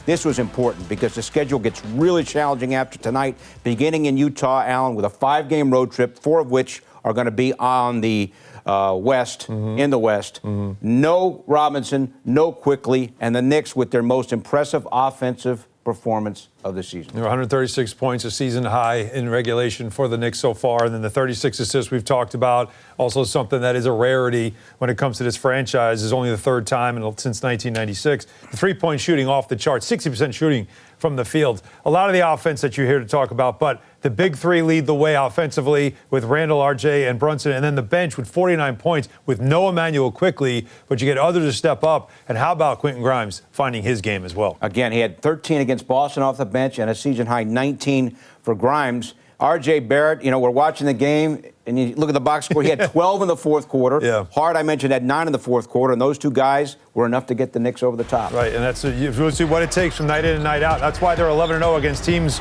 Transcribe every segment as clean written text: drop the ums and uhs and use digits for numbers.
this was important because the schedule gets really challenging after tonight, beginning in Utah, Allen, with a 5-game road trip, 4 of which are going to be on the West, in the West. No Robinson, no Quickly, and the Knicks with their most impressive offensive performance of the season. There were 136 points, a season high in regulation for the Knicks so far, and then the 36 assists we've talked about, also something that is a rarity when it comes to this franchise. Is only the 3rd time since 1996. The three-point shooting off the charts, 60% shooting from the field. A lot of the offense that you're here to talk about, but the big three lead the way offensively with Randle, RJ, and Brunson, and then the bench with 49 points with no Emmanuel Quickly, but you get others to step up. And how about Quentin Grimes finding his game as well? Again, he had 13 against Boston off the bench and a season-high 19 for Grimes. RJ Barrett, we're watching the game, and you look at the box score, he had 12 in the fourth quarter. Yeah. Hart, I mentioned, had 9 in the fourth quarter, and those two guys were enough to get the Knicks over the top. Right, and that's you really see what it takes from night in and night out. That's why they're 11-0 against teams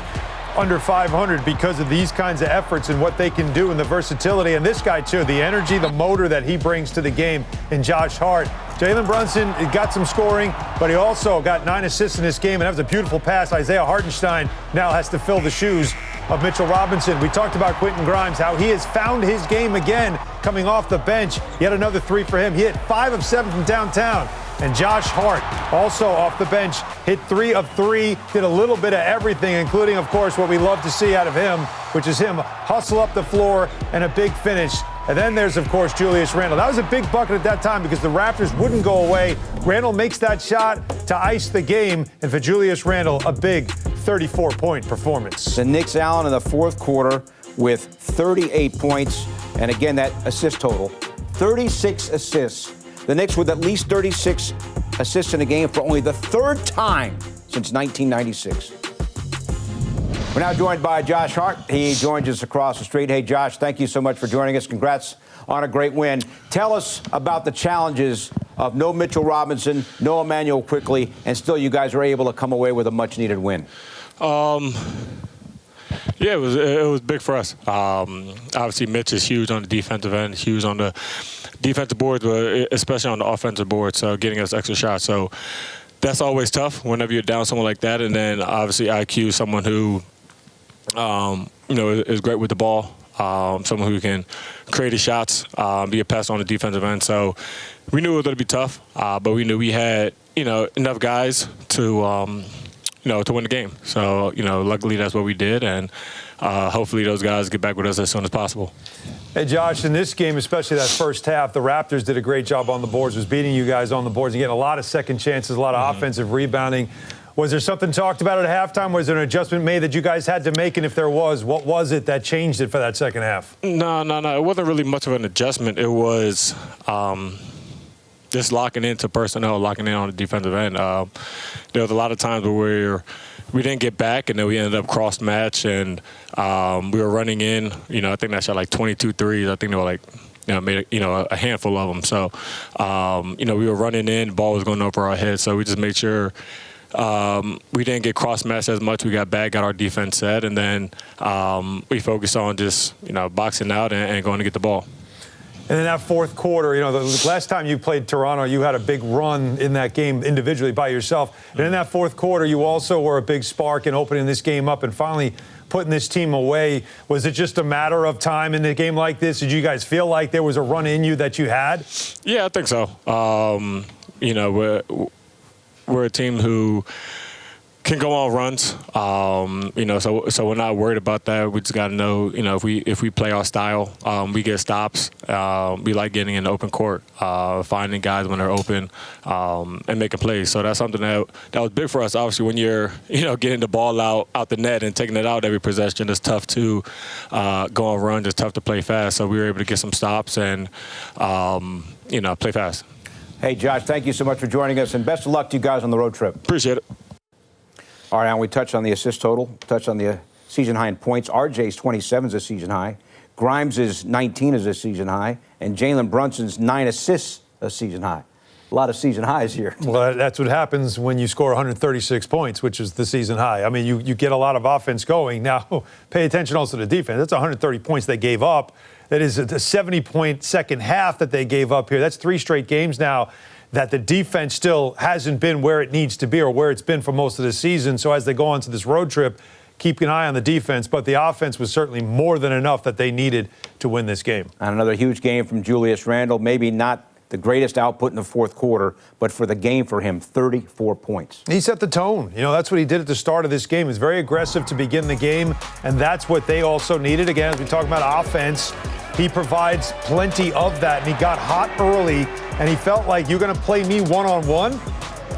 under 500, because of these kinds of efforts and what they can do and the versatility. And this guy, too, the energy, the motor that he brings to the game in Josh Hart. Jalen Brunson got some scoring, but he also got 9 assists in this game, and that was a beautiful pass. Isaiah Hartenstein now has to fill the shoes of Mitchell Robinson. We talked about Quentin Grimes, how he has found his game again coming off the bench. Yet another 3 for him. He hit 5 of 7 from downtown. And Josh Hart, also off the bench, hit 3 of 3, did a little bit of everything, including, of course, what we love to see out of him, which is him hustle up the floor and a big finish. And then there's, of course, Julius Randle. That was a big bucket at that time because the Raptors wouldn't go away. Randle makes that shot to ice the game. And for Julius Randle, a big 34-point performance. The Knicks, Allen, in the fourth quarter with 38 points. And again, that assist total, 36 assists. The Knicks with at least 36 assists in a game for only the 3rd time since 1996. We're now joined by Josh Hart. He joins us across the street. Hey, Josh, thank you so much for joining us. Congrats on a great win. Tell us about the challenges of no Mitchell Robinson, no Emmanuel Quickly, and still you guys were able to come away with a much-needed win. Yeah, it was big for us. Obviously, Mitch is huge on the defensive end, huge on the defensive boards, but especially on the offensive board, so getting us extra shots. So that's always tough whenever you're down someone like that. And then obviously IQ, someone who is great with the ball, someone who can create his shots, be a passer on the defensive end. So we knew it was going to be tough, but we knew we had enough guys to to win the game. So luckily that's what we did, and hopefully those guys get back with us as soon as possible. Hey, Josh, in this game, especially that first half, the Raptors did a great job on the boards, was beating you guys on the boards and getting a lot of second chances, a lot of offensive rebounding. Was there something talked about at halftime? Was there an adjustment made that you guys had to make? And if there was, what was it that changed it for that second half? No. It wasn't really much of an adjustment. It was just locking into personnel, locking in on the defensive end. There was a lot of times where we didn't get back, and then we ended up cross-match, and we were running in. I think that shot like 22 threes. I think they were like, made a handful of them. So, we were running in, the ball was going over our heads. So we just made sure we didn't get cross-matched as much. We got back, got our defense set, and then we focused on just, boxing out and going to get the ball. And in that fourth quarter, the last time you played Toronto, you had a big run in that game individually by yourself. And in that fourth quarter, you also were a big spark in opening this game up and finally putting this team away. Was it just a matter of time in a game like this? Did you guys feel like there was a run in you that you had? Yeah, I think so. We're a team who can go on runs, so we're not worried about that. We just got to know, if we play our style, we get stops. We like getting in the open court, finding guys when they're open, and making plays. So that's something that was big for us. Obviously, when you're, getting the ball out the net and taking it out every possession, it's tough to go on runs. It's tough to play fast. So we were able to get some stops and, play fast. Hey, Josh, thank you so much for joining us, and best of luck to you guys on the road trip. Appreciate it. All right, Alan, we touched on the assist total, touched on the season high in points. RJ's 27 is a season high. Grimes' 19 is a season high. And Jalen Brunson's 9 assists a season high. A lot of season highs here. Well, that's what happens when you score 136 points, which is the season high. I mean, you get a lot of offense going. Now, pay attention also to the defense. That's 130 points they gave up. That is a 70-point second half that they gave up here. That's 3 straight games now that the defense still hasn't been where it needs to be or where it's been for most of the season. So as they go on to this road trip, keep an eye on the defense. But the offense was certainly more than enough that they needed to win this game. And another huge game from Julius Randle. Maybe not the greatest output in the fourth quarter, but for the game for him, 34 points. He set the tone. You know, that's what he did at the start of this game. He was very aggressive to begin the game, and that's what they also needed. Again, as we talk about offense, he provides plenty of that, and he got hot early, and he felt like, you're going to play me one-on-one?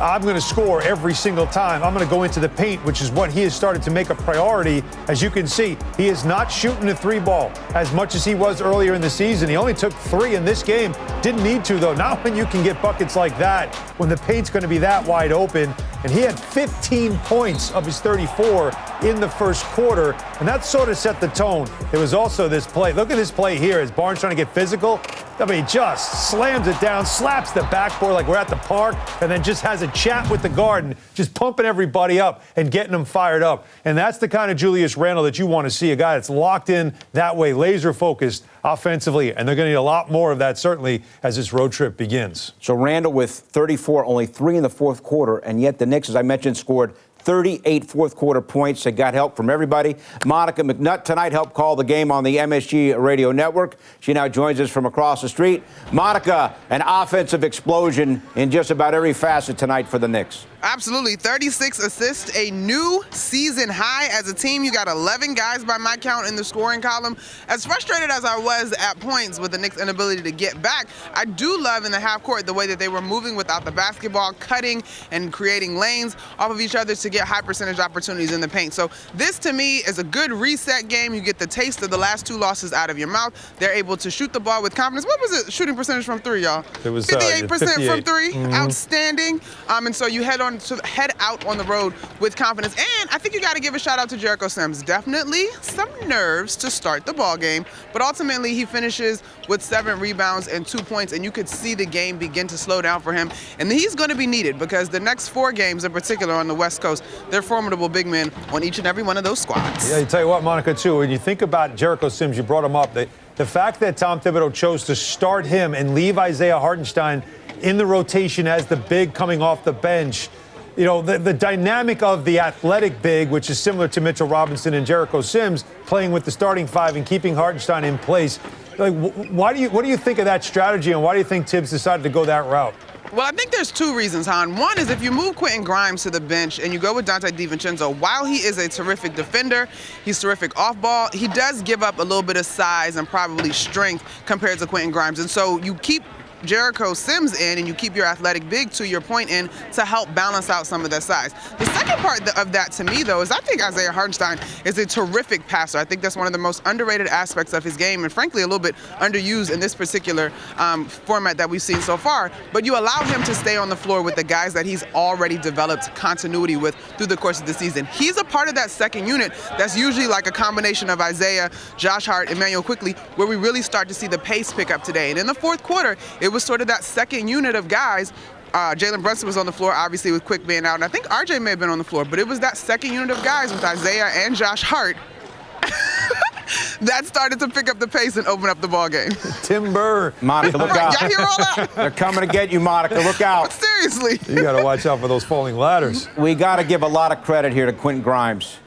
I'm going to score every single time. I'm going to go into the paint, which is what he has started to make a priority. As you can see, he is not shooting the three ball as much as he was earlier in the season. He only took 3 in this game. Didn't need to, though. Not when you can get buckets like that, when the paint's going to be that wide open. And he had 15 points of his 34 in the first quarter, and that sort of set the tone. There was also this play. Look at this play here as Barnes trying to get physical. I mean, just slams it down, slaps the backboard like we're at the park, and then just has a chat with the guard and just pumping everybody up and getting them fired up. And that's the kind of Julius Randle that you want to see, a guy that's locked in that way, laser-focused offensively, and they're going to need a lot more of that, certainly, as this road trip begins. So Randle with 34, only 3 in the fourth quarter, and yet the Knicks, as I mentioned, scored 38 fourth-quarter points. They got help from everybody. Monica McNutt tonight helped call the game on the MSG radio network. She now joins us from across the street. Monica, an offensive explosion in just about every facet tonight for the Knicks. Absolutely. 36 assists, a new season high as a team. You got 11 guys by my count in the scoring column. As frustrated as I was at points with the Knicks' inability to get back, I do love in the half court the way that they were moving without the basketball, cutting and creating lanes off of each other to get high percentage opportunities in the paint. So this, to me, is a good reset game. You get the taste of the last 2 losses out of your mouth. They're able to shoot the ball with confidence. What was it? Shooting percentage from 3, y'all? It was 58% 58. from 3. Outstanding. And so you head out on the road with confidence. And I think you got to give a shout out to Jericho Sims. Definitely some nerves to start the ball game, but ultimately he finishes with 7 rebounds and 2 points, and you could see the game begin to slow down for him. And he's going to be needed because the next 4 games in particular on the West Coast, they're formidable big men on each and every one of those squads. Yeah, you tell you what, Monica, too, when you think about Jericho Sims, you brought him up, the fact that Tom Thibodeau chose to start him and leave Isaiah Hartenstein in the rotation as the big coming off the bench, you know, the dynamic of the athletic big, which is similar to Mitchell Robinson and Jericho Sims, playing with the starting 5 and keeping Hartenstein in place. Like, what do you think of that strategy, and why do you think Tibbs decided to go that route? Well, I think there's 2 reasons, Han. One is if you move Quentin Grimes to the bench and you go with Dante DiVincenzo, while he is a terrific defender, he's terrific off ball, he does give up a little bit of size and probably strength compared to Quentin Grimes. And so you keep Jericho Sims in and you keep your athletic big, to your point, in to help balance out some of that size. The second part of that to me, though, is I think Isaiah Hartenstein is a terrific passer. I think that's one of the most underrated aspects of his game, and frankly a little bit underused in this particular format that we've seen so far. But you allow him to stay on the floor with the guys that he's already developed continuity with through the course of the season. He's a part of that second unit that's usually like a combination of Isaiah, Josh Hart, Emmanuel Quickley, where we really start to see the pace pick up today. And in the fourth quarter, it was sort of that second unit of guys. Jalen Brunson was on the floor, obviously, with Quick being out, and I think RJ may have been on the floor, but it was that second unit of guys with Isaiah and Josh Hart that started to pick up the pace and open up the ball game. Timber. Monica, look out. Y'all hear all that? They're coming to get you, Monica. Look out. Seriously. You got to watch out for those falling ladders. We got to give a lot of credit here to Quentin Grimes.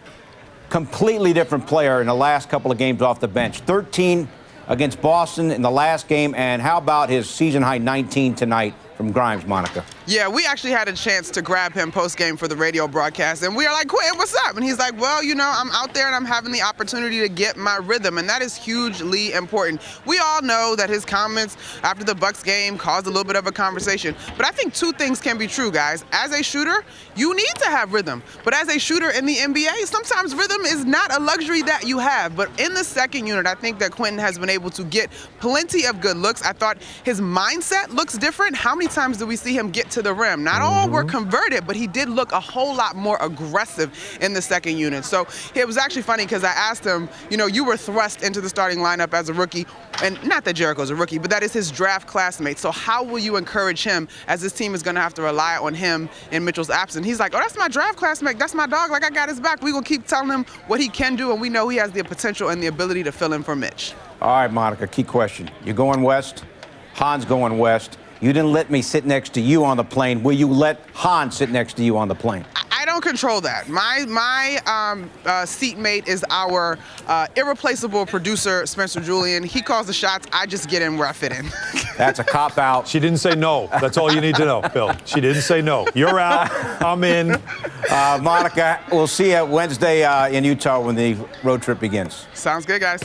Completely different player in the last couple of games off the bench. 13 against Boston in the last game, and how about his season-high 19 tonight from Grimes, Monica? Yeah, we actually had a chance to grab him post-game for the radio broadcast, and we are like, Quentin, what's up? And he's like, well, you know, I'm out there and I'm having the opportunity to get my rhythm, and that is hugely important. We all know that his comments after the Bucks game caused a little bit of a conversation, but I think 2 things can be true, guys. As a shooter, you need to have rhythm, but as a shooter in the NBA, sometimes rhythm is not a luxury that you have. But in the second unit, I think that Quentin has been able to get plenty of good looks. I thought his mindset looks different. How many times do we see him get to the rim? Not all were converted, but he did look a whole lot more aggressive in the second unit. So it was actually funny because I asked him, you know, you were thrust into the starting lineup as a rookie, and not that Jericho's a rookie, but that is his draft classmate. So how will you encourage him as this team is going to have to rely on him in Mitchell's absence? He's like, oh, that's my draft classmate. That's my dog. Like, I got his back. We're going to keep telling him what he can do, and we know he has the potential and the ability to fill in for Mitch. All right, Monica, key question. You're going west. Han's going west. You didn't let me sit next to you on the plane. Will you let Han sit next to you on the plane? I don't control that. My seatmate is our irreplaceable producer, Spencer Julian. He calls the shots. I just get in where I fit in. That's a cop-out. She didn't say no. That's all you need to know, Bill. She didn't say no. You're out. I'm in. Monica, we'll see you Wednesday in Utah when the road trip begins. Sounds good, guys.